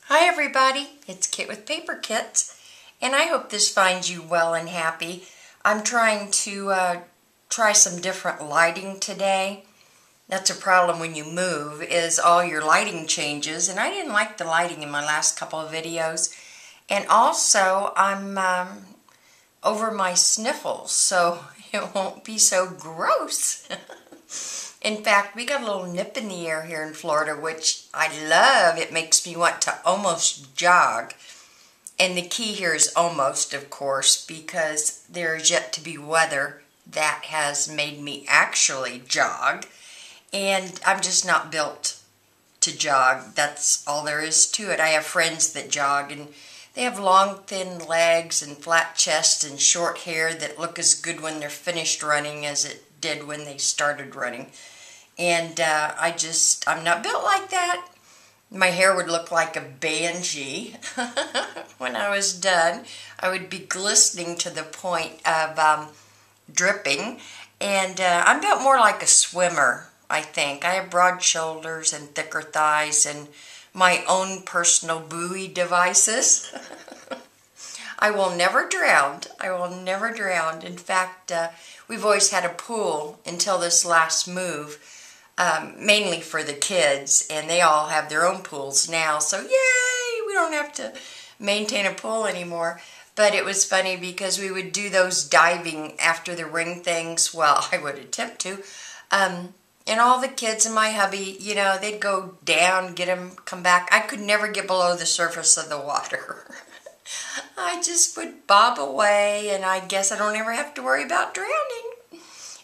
Hi everybody, it's Kit with Paperkitz, and I hope this finds you well and happy. I'm trying to try some different lighting today. That's a problem when you move, is all your lighting changes, and I didn't like the lighting in my last couple of videos. And also, I'm over my sniffles, so it won't be so gross. In fact, we got a little nip in the air here in Florida, which I love. It makes me want to almost jog. And the key here is almost, of course, because there is yet to be weather that has made me actually jog. And I'm just not built to jog. That's all there is to it. I have friends that jog, and they have long, thin legs and flat chests and short hair that look as good when they're finished running as it did when they started running. And I'm not built like that. My hair would look like a banshee when I was done. I would be glistening to the point of dripping. And I'm built more like a swimmer, I think. I have broad shoulders and thicker thighs and my own personal buoy devices. I will never drown. I will never drown. In fact, we've always had a pool until this last move. Mainly for the kids, and they all have their own pools now, so yay, we don't have to maintain a pool anymore. But it was funny because we would do those diving after the ring things, well, I would attempt to, and all the kids and my hubby, you know, they'd go down, get them, come back. I could never get below the surface of the water. I just would bob away, and I guess I don't ever have to worry about drowning.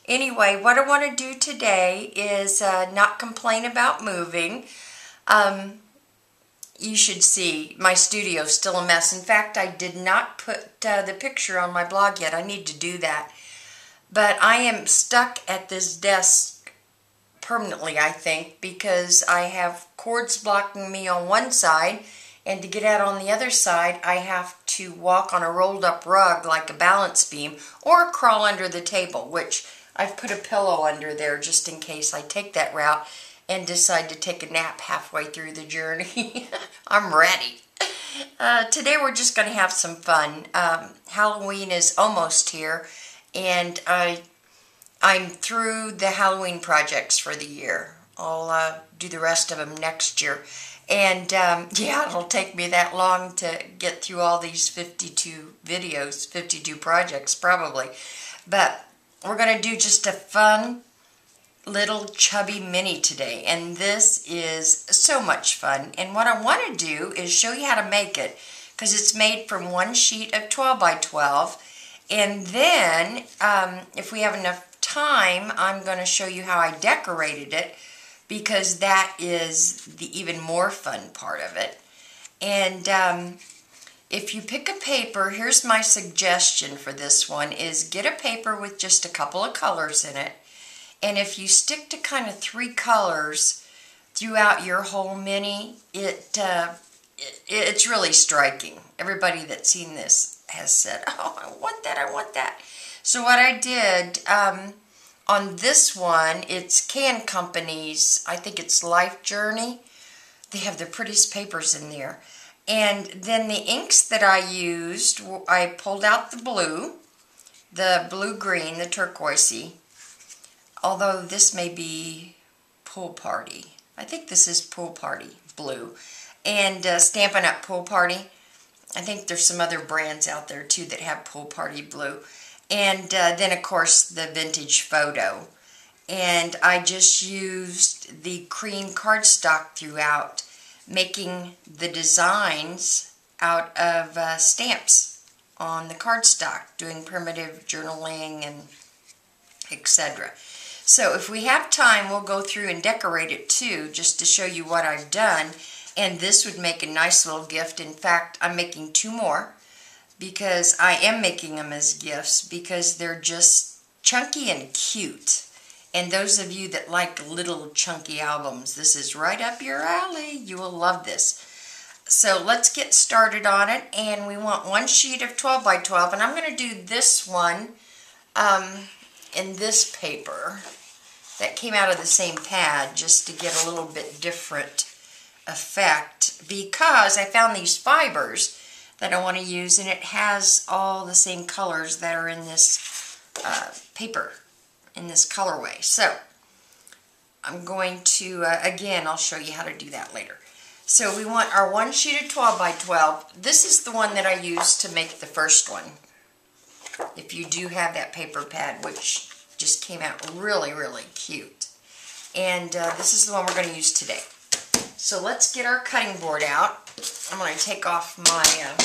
Anyway, what I want to do today is not complain about moving. You should see my studio is still a mess. In fact, I did not put the picture on my blog yet. I need to do that. But I am stuck at this desk permanently, I think, because I have cords blocking me on one side, and to get out on the other side, I have to walk on a rolled up rug like a balance beam or crawl under the table, which I've put a pillow under there just in case I take that route and decide to take a nap halfway through the journey. I'm ready. Today we're just going to have some fun. Halloween is almost here, and I'm through the Halloween projects for the year. I'll do the rest of them next year. And yeah, it'll take me that long to get through all these 52 videos, 52 projects probably. But we're going to do just a fun little chubby mini today, and this is so much fun. And what I want to do is show you how to make it, because it's made from one sheet of 12 by 12, and then if we have enough time, I'm going to show you how I decorated it, because that is the even more fun part of it. And if you pick a paper, here's my suggestion for this one, is get a paper with just a couple of colors in it. And if you stick to kind of 3 colors throughout your whole mini, it's really striking. Everybody that's seen this has said, oh, I want that, I want that. So what I did on this one, it's Can Company's, I think it's Life Journey. They have the prettiest papers in there. And then the inks that I used, I pulled out the blue-green, the turquoisey. Although this may be Pool Party. I think this is Pool Party blue. And Stampin' Up! Pool Party. I think there's some other brands out there too that have Pool Party blue. And then of course the Vintage Photo. And I just used the cream cardstock throughout, making the designs out of stamps on the cardstock, doing primitive journaling and etc. So if we have time, we'll go through and decorate it too, just to show you what I've done. And this would make a nice little gift. In fact, I'm making 2 more, because I am making them as gifts, because they're just chunky and cute. And those of you that like little chunky albums, this is right up your alley. You will love this. So let's get started on it. And we want 1 sheet of 12 by 12. And I'm going to do this one in this paper that came out of the same pad, just to get a little bit different effect because I found these fibers that I want to use, and it has all the same colors that are in this paper, in this colorway. So I'm going to, again, I'll show you how to do that later. So we want our one sheet of 12 by 12. This is the one that I used to make the first one. If you do have that paper pad, which just came out really, really cute. And this is the one we're going to use today. So let's get our cutting board out. I'm going to take off my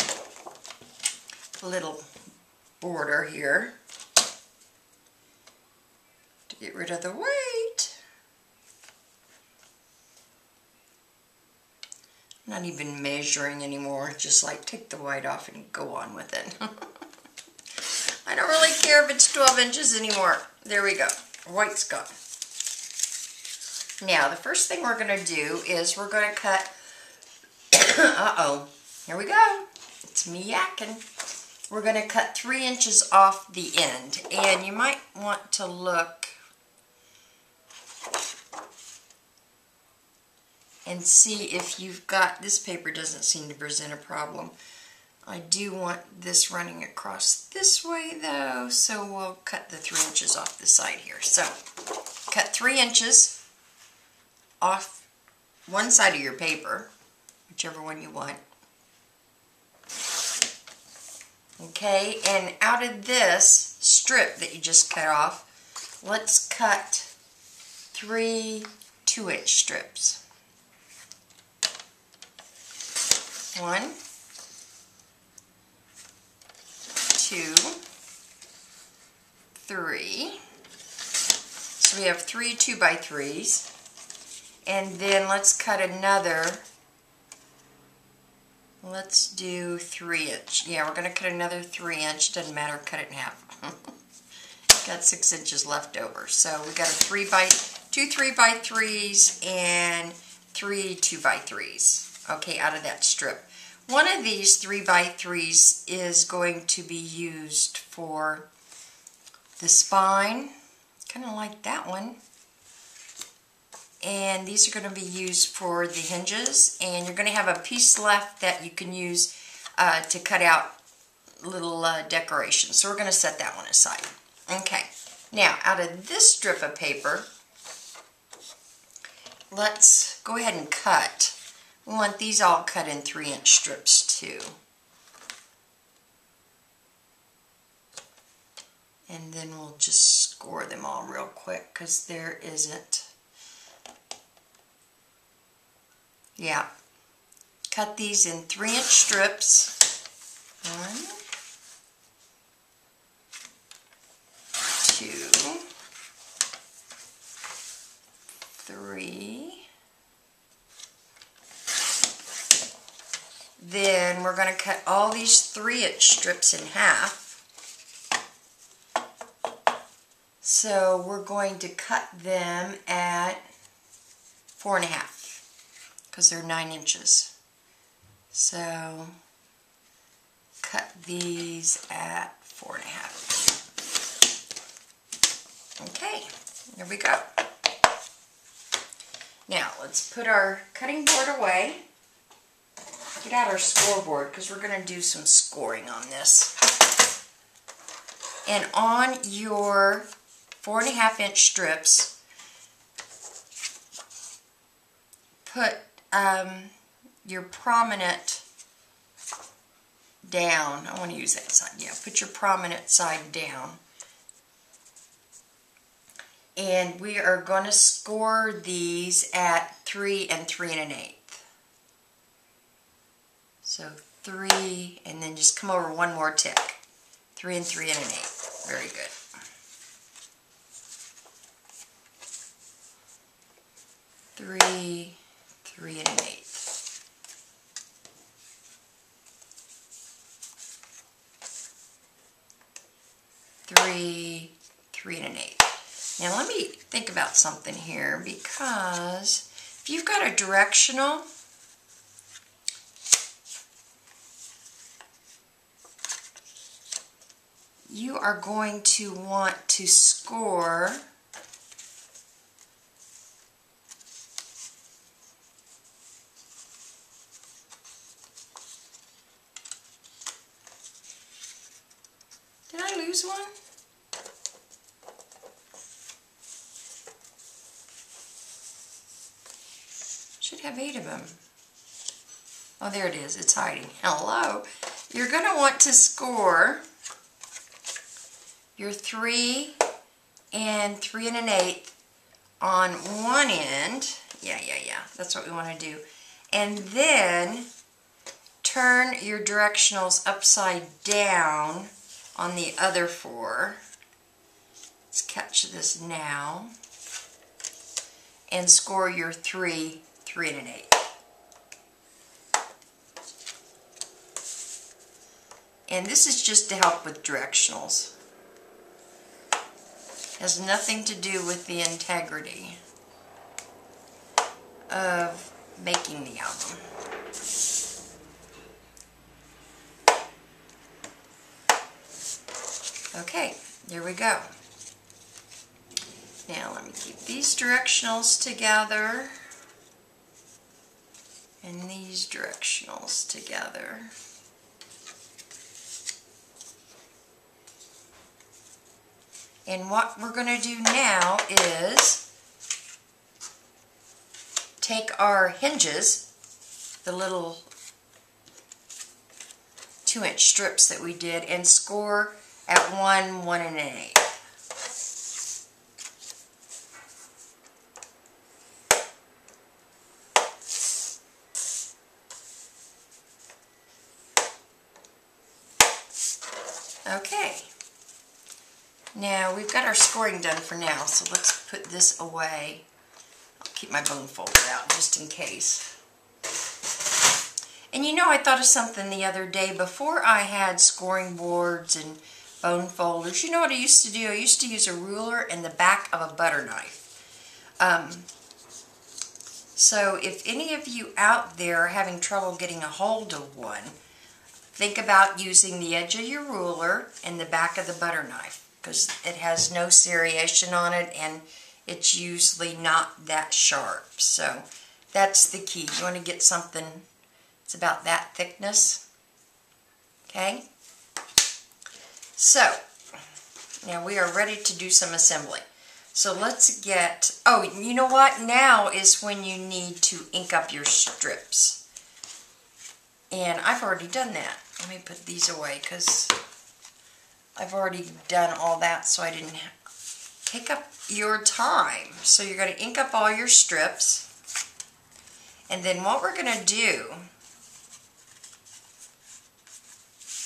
little border here to get rid of the weight. I'm not even measuring anymore, just like take the white off and go on with it. I don't really care if it's 12 inches anymore. There we go. White's gone. Now, the first thing we're going to do is we're going to cut, uh-oh, here we go. It's me yakking. We're going to cut 3 inches off the end. And you might want to look and see if you've got, this paper doesn't seem to present a problem. I do want this running across this way though, so we'll cut the 3 inches off the side here. So, cut 3 inches off one side of your paper, whichever one you want. Okay, and out of this strip that you just cut off, let's cut 3 2-inch strips. 1, 2, 3. So we have 3 2x3s. And then let's cut another, let's do 3 inch. Yeah, we're going to cut another 3 inch. Doesn't matter, cut it in half. Got 6 inches left over. So we got a 2 3x3s and 3 2x3s. Okay, out of that strip. One of these 3x3s is going to be used for the spine, kind of like that one. And these are going to be used for the hinges, and you're going to have a piece left that you can use to cut out little decorations. So we're going to set that one aside. Okay, now out of this strip of paper, let's go ahead and cut. We want these all cut in 3-inch strips too. And then we'll just score them all real quick because there isn't. Yeah. Cut these in 3-inch strips. 1, 2, 3. Then we're going to cut all these 3-inch strips in half. So we're going to cut them at 4.5 because they're 9 inches. So cut these at 4.5. Okay, there we go. Now let's put our cutting board away. Get out our scoreboard because we're going to do some scoring on this. And on your 4.5-inch strips, put your prominent down. I want to use that side. Yeah, put your prominent side down. And we are going to score these at 3 3 1/8. So 3, and then just come over one more tick. 3 3 1/8. Very good. Three, 3 1/8. Three, 3 1/8. Now let me think about something here, because if you've got a directional, you are going to want to score lose one? Should have 8 of them. Oh, there it is. It's hiding. Hello. You're going to want to score your 3 and 3 1/8 on one end. Yeah. That's what we want to do. And then turn your directionals upside down on the other 4. Let's catch this now. And score your 3 3 1/8. And this is just to help with directionals. Has nothing to do with the integrity of making the album. Okay, there we go. Now let me keep these directionals together and these directionals together. And what we're going to do now is take our hinges, the little 2-inch strips that we did, and score at 1 1 1/8. Okay. Now we've got our scoring done for now, so let's put this away. I'll keep my bone folder out just in case. And you know, I thought of something the other day. Before I had scoring boards and bone folders, you know what I used to do? I used to use a ruler and the back of a butter knife. So if any of you out there are having trouble getting a hold of one, think about using the edge of your ruler and the back of the butter knife, because it has no serration on it and it's usually not that sharp. So that's the key. You want to get something that's about that thickness. Okay? So now we are ready to do some assembly. So let's get, oh, you know what? Now is when you need to ink up your strips. And I've already done that. Let me put these away because I've already done all that, so I didn't take up your time. So you're going to ink up all your strips. And then what we're going to do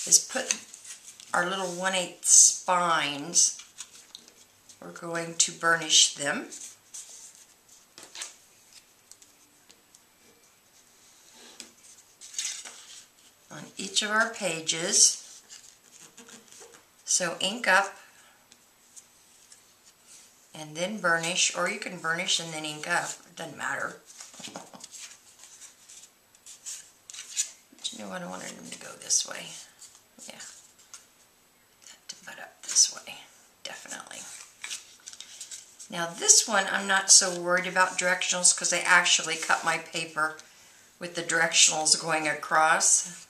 is put our little 1/8 spines. We're going to burnish them. On each of our pages. So ink up and then burnish, or you can burnish and then ink up. It doesn't matter. But you know what? I wanted them to go this way. Yeah. To butt up this way. Definitely. Now this one I'm not so worried about directionals because I actually cut my paper with the directionals going across.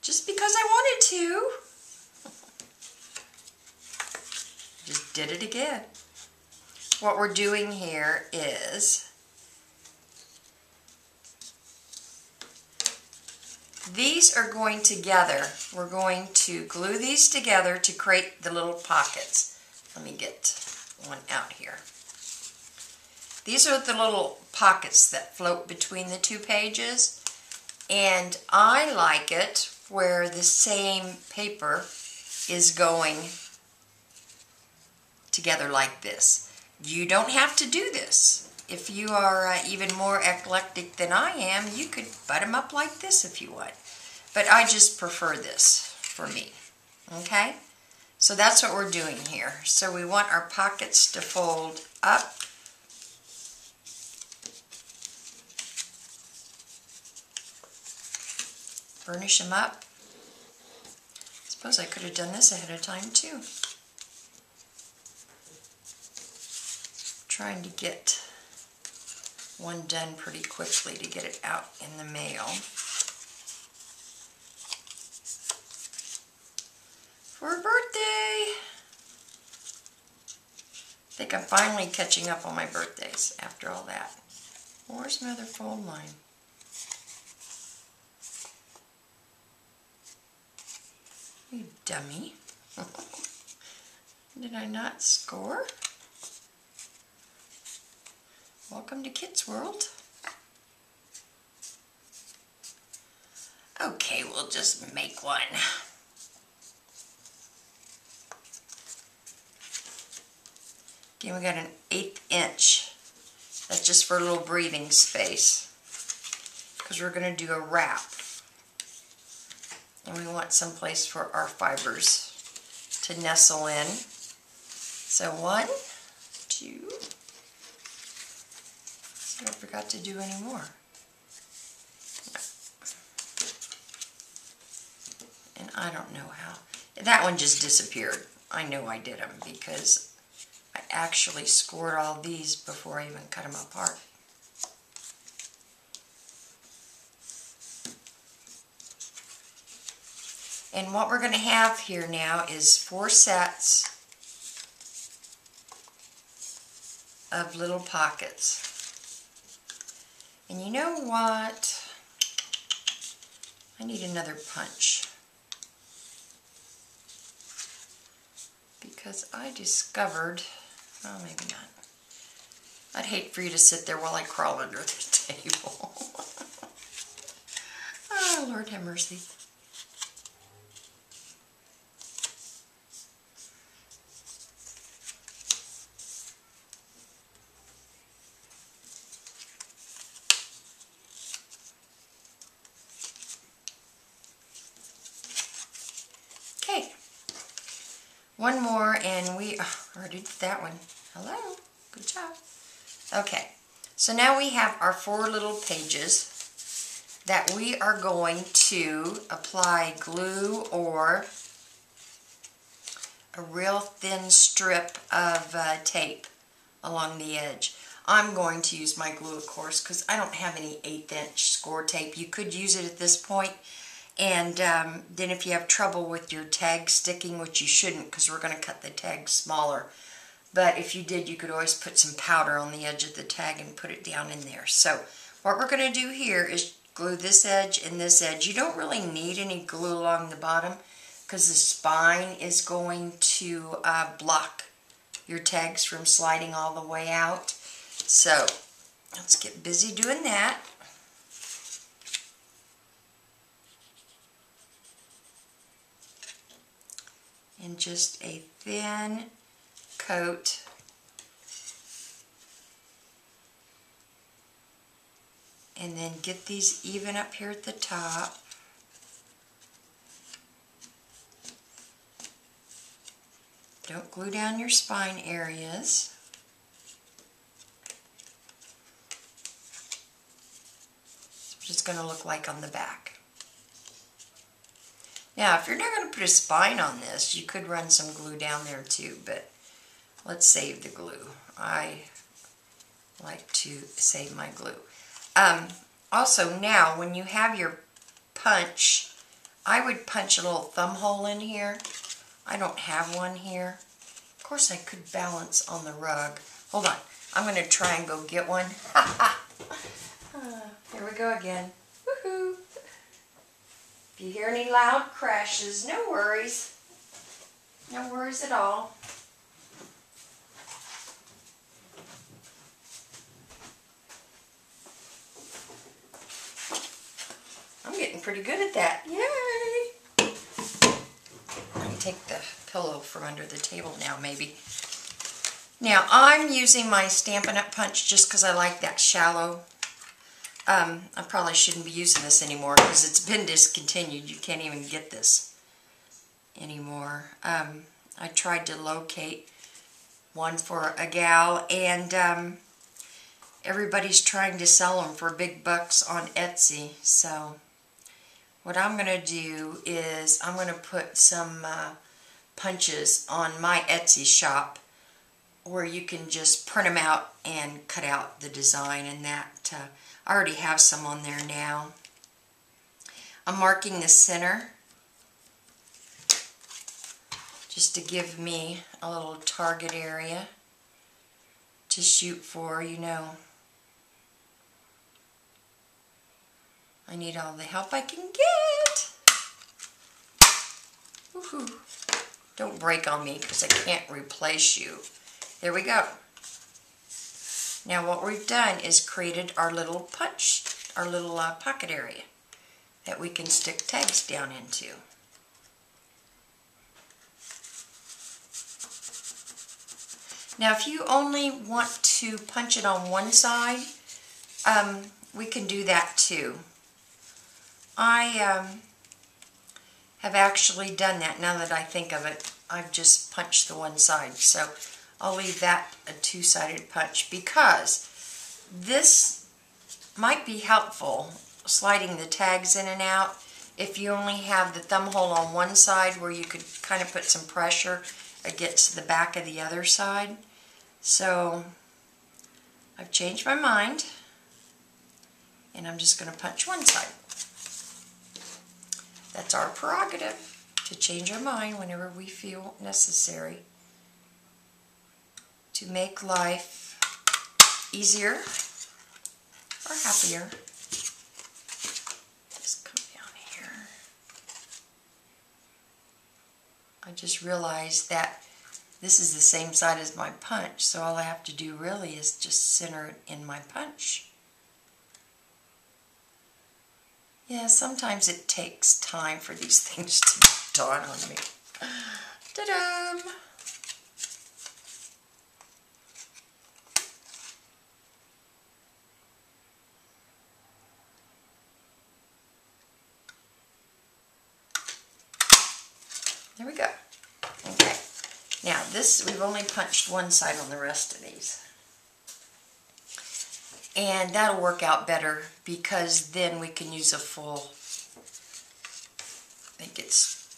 Just because I wanted to. Just did it again. What we're doing here is these are going together. We're going to glue these together to create the little pockets. Let me get one out here. These are the little pockets that float between the 2 pages, and I like it where the same paper is going together like this. You don't have to do this. If you are even more eclectic than I am, you could butt them up like this if you want. But I just prefer this for me. Okay? So that's what we're doing here. So we want our pockets to fold up. Burnish them up. Suppose I could have done this ahead of time too. Trying to get one done pretty quickly to get it out in the mail. For a birthday. think I'm finally catching up on my birthdays after all that. Where's my other fold line? You dummy. Did I not score? Welcome to Kids World. Okay, we'll just make one. Okay, we got an 1/8 inch. That's just for a little breathing space, because we're going to do a wrap. And we want some place for our fibers to nestle in. So 1, 2. So I forgot to do any more. No. And I don't know how. That one just disappeared. I know I did them because I actually scored all these before I even cut them apart. And what we're going to have here now is 4 sets of little pockets. And you know what? I need another punch. Because I discovered, oh maybe not. I'd hate for you to sit there while I crawl under the table. Oh, Lord have mercy. Okay, one more and we already did that one. Hello, good job. Okay, so now we have our 4 little pages that we are going to apply glue or a real thin strip of tape along the edge. I'm going to use my glue, of course, because I don't have any 1/8 inch score tape. You could use it at this point. And then if you have trouble with your tag sticking, which you shouldn't because we're going to cut the tag smaller. But if you did, you could always put some powder on the edge of the tag and put it down in there. So what we're going to do here is glue this edge and this edge. You don't really need any glue along the bottom because the spine is going to block your tags from sliding all the way out. So let's get busy doing that. And just a thin coat and then get these even up here at the top. Don't glue down your spine areas. That's what it's going to look like on the back. Now, if you're not going to put a spine on this, you could run some glue down there too, but let's save the glue. I like to save my glue. Also, now, when you have your punch, I would punch a little thumb hole in here. I don't have one here. Of course, I could balance on the rug. Hold on. I'm going to try and go get one. Here we go again. Woohoo! If you hear any loud crashes, no worries. No worries at all. I'm getting pretty good at that. Yay! I can take the pillow from under the table now, maybe. Now, I'm using my Stampin' Up! Punch just because I like that shallow. I probably shouldn't be using this anymore because it's been discontinued. You can't even get this anymore. I tried to locate one for a gal, and everybody's trying to sell them for big bucks on Etsy. So what I'm going to do is I'm going to put some punches on my Etsy shop where you can just print them out and cut out the design, and that I already have some on there now. I'm marking the center just to give me a little target area. to shoot for, you know. I need all the help I can get. Woohoo. Don't break on me because I can't replace you. There we go. Now what we've done is created our little punch, our little pocket area that we can stick tags down into. Now if you only want to punch it on one side, we can do that too. I have actually done that. Now that I think of it, I've just punched the one side. So I'll leave that a two-sided punch because this might be helpful, sliding the tags in and out, if you only have the thumb hole on one side where you could kind of put some pressure against the back of the other side. So I've changed my mind and I'm just going to punch one side. That's our prerogative, to change our mind whenever we feel necessary to make life easier or happier. Just come down here. I just realized that this is the same side as my punch, so all I have to do really is just center it in my punch. Yeah, sometimes it takes time for these things to dawn on me. Ta-da! There we go. Okay. Now this, we've only punched one side on the rest of these. And that'll work out better because then we can use a full, I think it's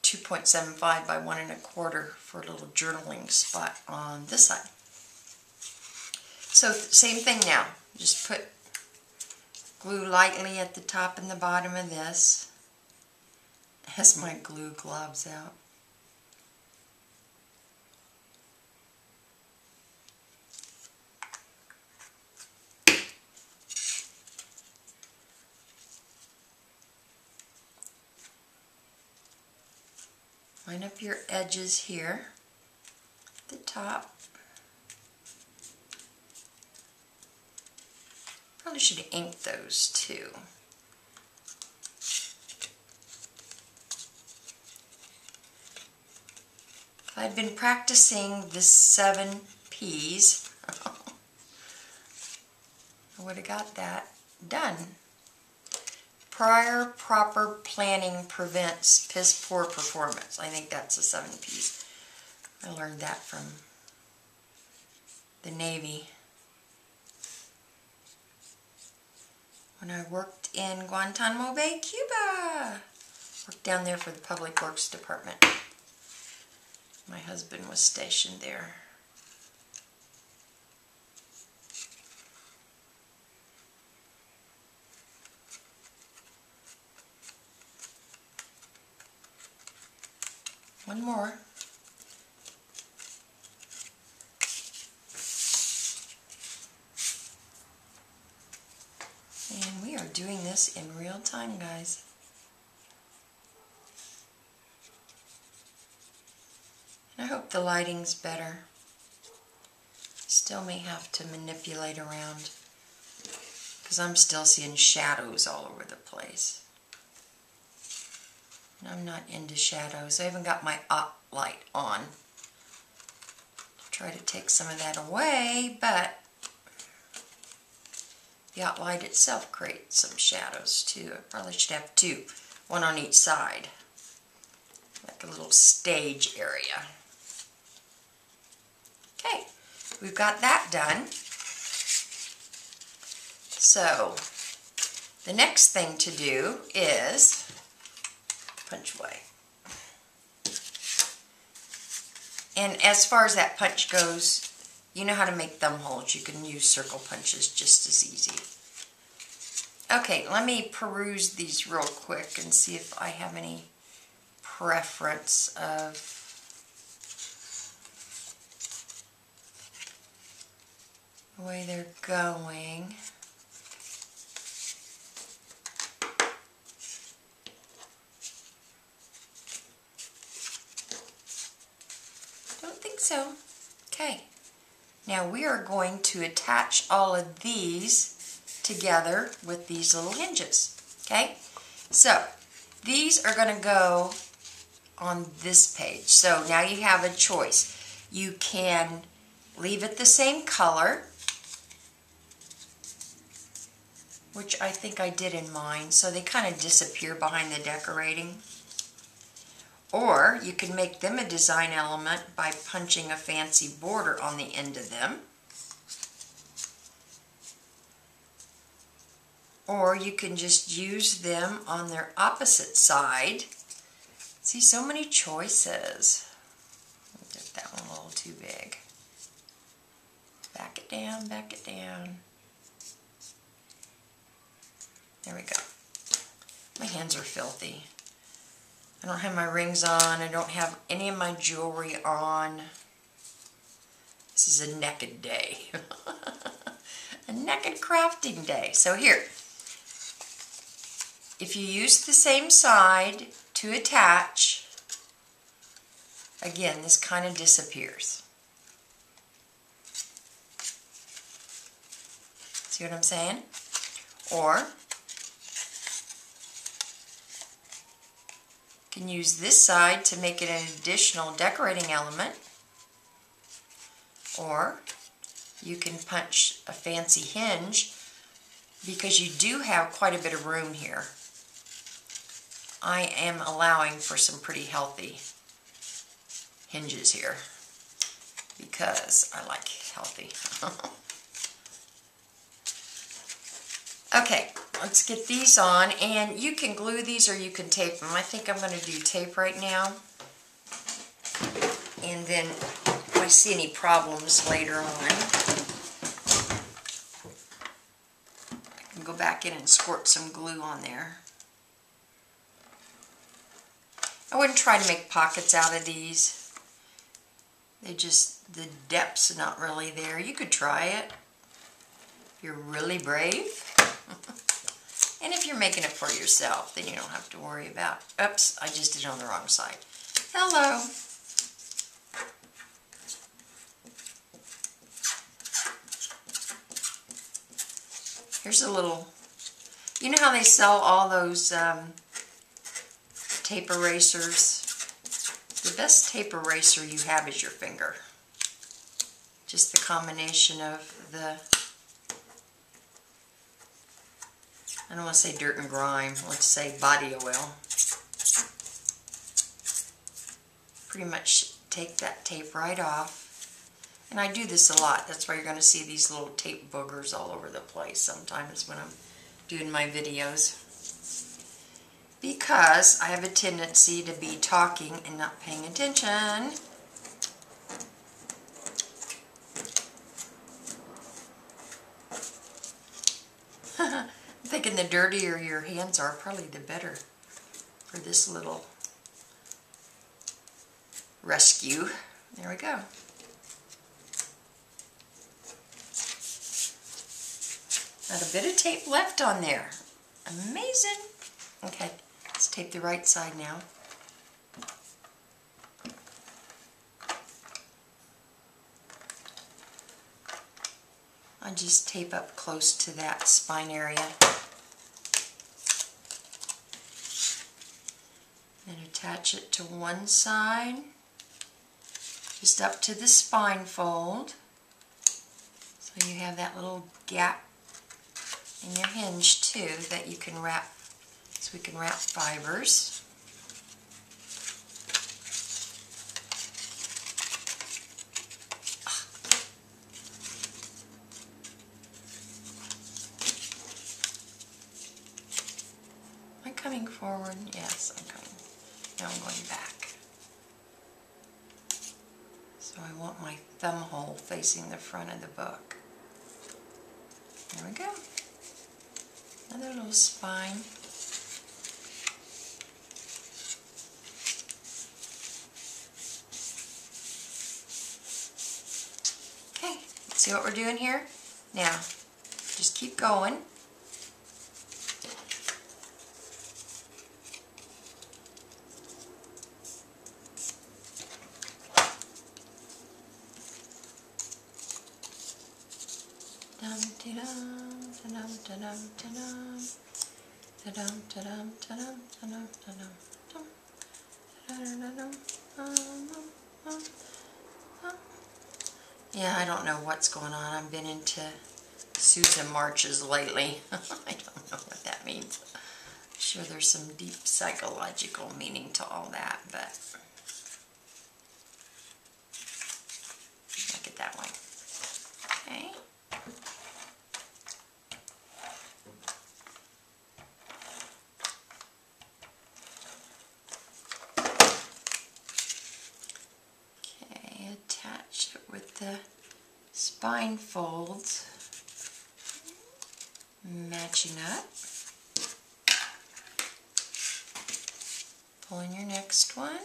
2.75 by 1 1/4 for a little journaling spot on this side. So same thing now. Just put glue lightly at the top and the bottom of this as my glue globs out. Line up your edges here at the top. Probably should ink those too. If I'd been practicing the 7 P's, I would have got that done. Prior proper planning prevents piss poor performance. I think that's the 7 P's. I learned that from the Navy when I worked in Guantanamo Bay, Cuba. Worked down there for the Public Works Department. My husband was stationed there. One more. And we are doing this in real time, guys. And I hope the lighting's better. Still may have to manipulate around because I'm still seeing shadows all over the place. I'm not into shadows. I haven't got my light on. I'll try to take some of that away, but the light itself creates some shadows too. I probably should have 2, one on each side, like a little stage area. Okay, we've got that done. So the next thing to do is punch away. And as far as that punch goes, you know how to make thumb holes. You can use circle punches just as easy. Okay, let me peruse these real quick and see if I have any preference of the way they're going. Don't think so. Okay. Now we are going to attach all of these together with these little hinges. Okay? So these are going to go on this page. So now you have a choice. You can leave it the same color, which I think I did in mine, so they kind of disappear behind the decorating. Or you can make them a design element by punching a fancy border on the end of them. Or you can just use them on their opposite side. See, so many choices. I did that one a little too big. Back it down, back it down. There we go. My hands are filthy. I don't have my rings on. I don't have any of my jewelry on. This is a naked day. A naked crafting day. So here, if you use the same side to attach, again, this kind of disappears. See what I'm saying? Or you can use this side to make it an additional decorating element. Or you can punch a fancy hinge because you do have quite a bit of room here. I am allowing for some pretty healthy hinges here because I like healthy. Okay, let's get these on, and you can glue these or you can tape them. I think I'm going to do tape right now, and then if I see any problems later on, I can go back in and squirt some glue on there. I wouldn't try to make pockets out of these. They just, the depth's not really there. You could try it if you're really brave. And if you're making it for yourself, then you don't have to worry about, oops, I just did it on the wrong side. Hello. Here's a little, you know how they sell all those tape erasers? The best tape eraser you have is your finger. Just the combination of the, I don't want to say dirt and grime, let's say body oil. Pretty much take that tape right off. And I do this a lot, that's why you're going to see these little tape boogers all over the place sometimes when I'm doing my videos. Because I have a tendency to be talking and not paying attention. I'm thinking the dirtier your hands are, probably the better for this little rescue. There we go. Not a bit of tape left on there. Amazing. Okay, let's tape the right side now. I'll just tape up close to that spine area. Then attach it to one side, just up to the spine fold. So you have that little gap in your hinge too that you can wrap, so we can wrap fibers. Am I coming forward? Yes, I'm coming. Now I'm going back. So I want my thumb hole facing the front of the book. There we go. Another little spine. Okay, see what we're doing here? Now, just keep going. Yeah, I don't know what's going on. I've been into Susan marches lately. I don't know what that means. I'm sure there's some deep psychological meaning to all that, but look at that one. Okay. Okay, attach it with the spine folds matching up. Pull in your next one. Okay,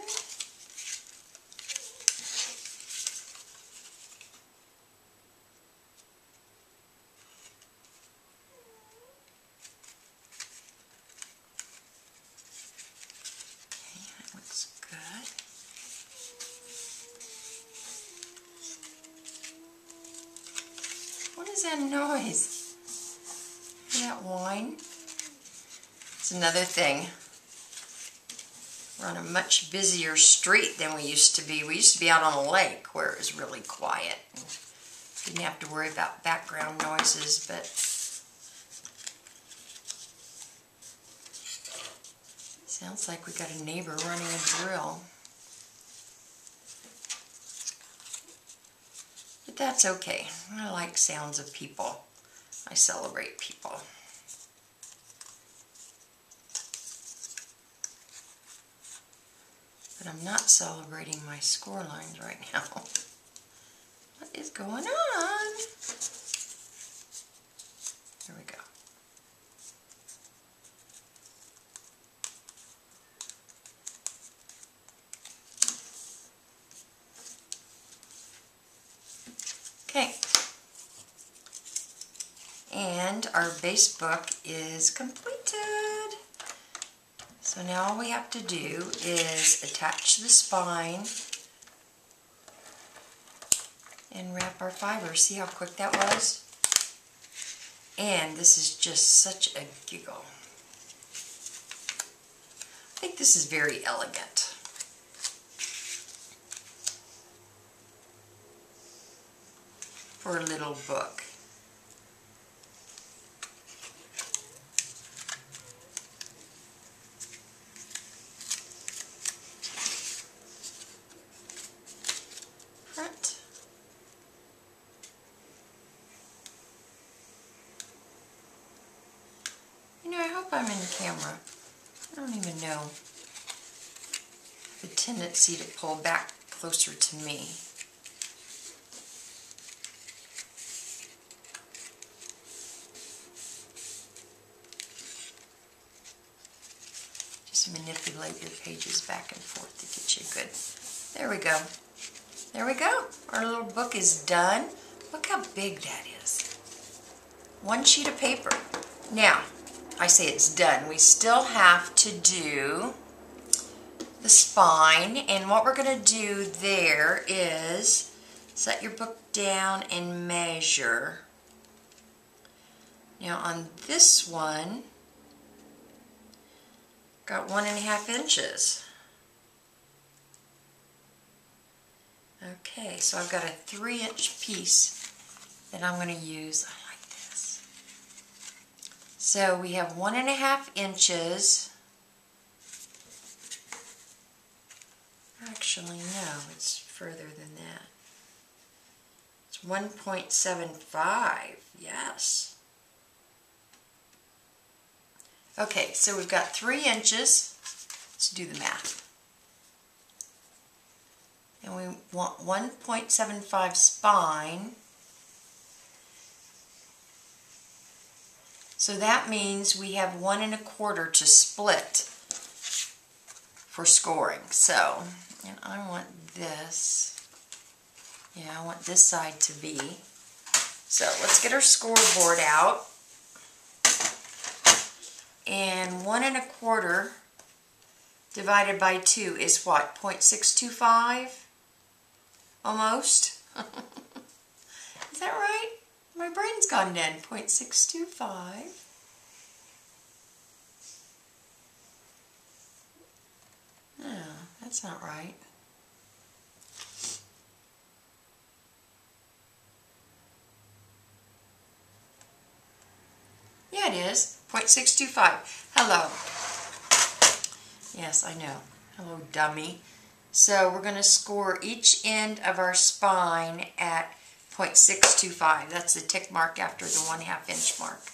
that looks good. What is that noise? Hear that whine? It's another thing. We're on a much busier street than we used to be. We used to be out on a lake where it was really quiet. Didn't have to worry about background noises, but sounds like we got a neighbor running a drill. But that's okay. I like sounds of people. I celebrate people. But I'm not celebrating my score lines right now. What is going on? Here we go. Okay. And our base book is completed. So now all we have to do is attach the spine and wrap our fibers. See how quick that was? And this is just such a giggle. I think this is very elegant. For a little book. Front. You know, I hope I'm in camera. I don't even know. I have a tendency to pull back closer to me. Just manipulate your pages back and forth to get you good. There we go. There we go. Our little book is done. Look how big that is. One sheet of paper. Now, I say it's done. We still have to do the spine, and what we're going to do there is set your book down and measure. Now on this one, got 1.5 inches. Okay, so I've got a 3-inch piece that I'm going to use. I like this. So we have 1.5 inches. Actually, no, it's further than that. It's 1.75, yes. Okay, so we've got 3 inches. Let's do the math. And we want 1.75 spine. So that means we have 1.25 to split for scoring. So, and I want this. Yeah, I want this side to be So let's get our scoreboard out. And 1 1/4 divided by 2 is what? 0.625? Almost. Is that right? My brain's gone dead. 0.625. No, that's not right. Yeah, it is. 0.625. Hello. Yes, I know. Hello, dummy. So we're going to score each end of our spine at 0.625. That's the tick mark after the 1/2 inch mark.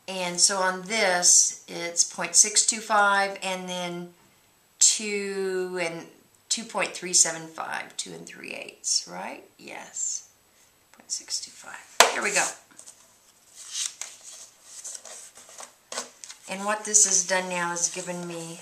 And so on this, it's 0.625 and then 2.375, 2 3/8, right? Yes. 0.625. Here we go. And what this has done now is given me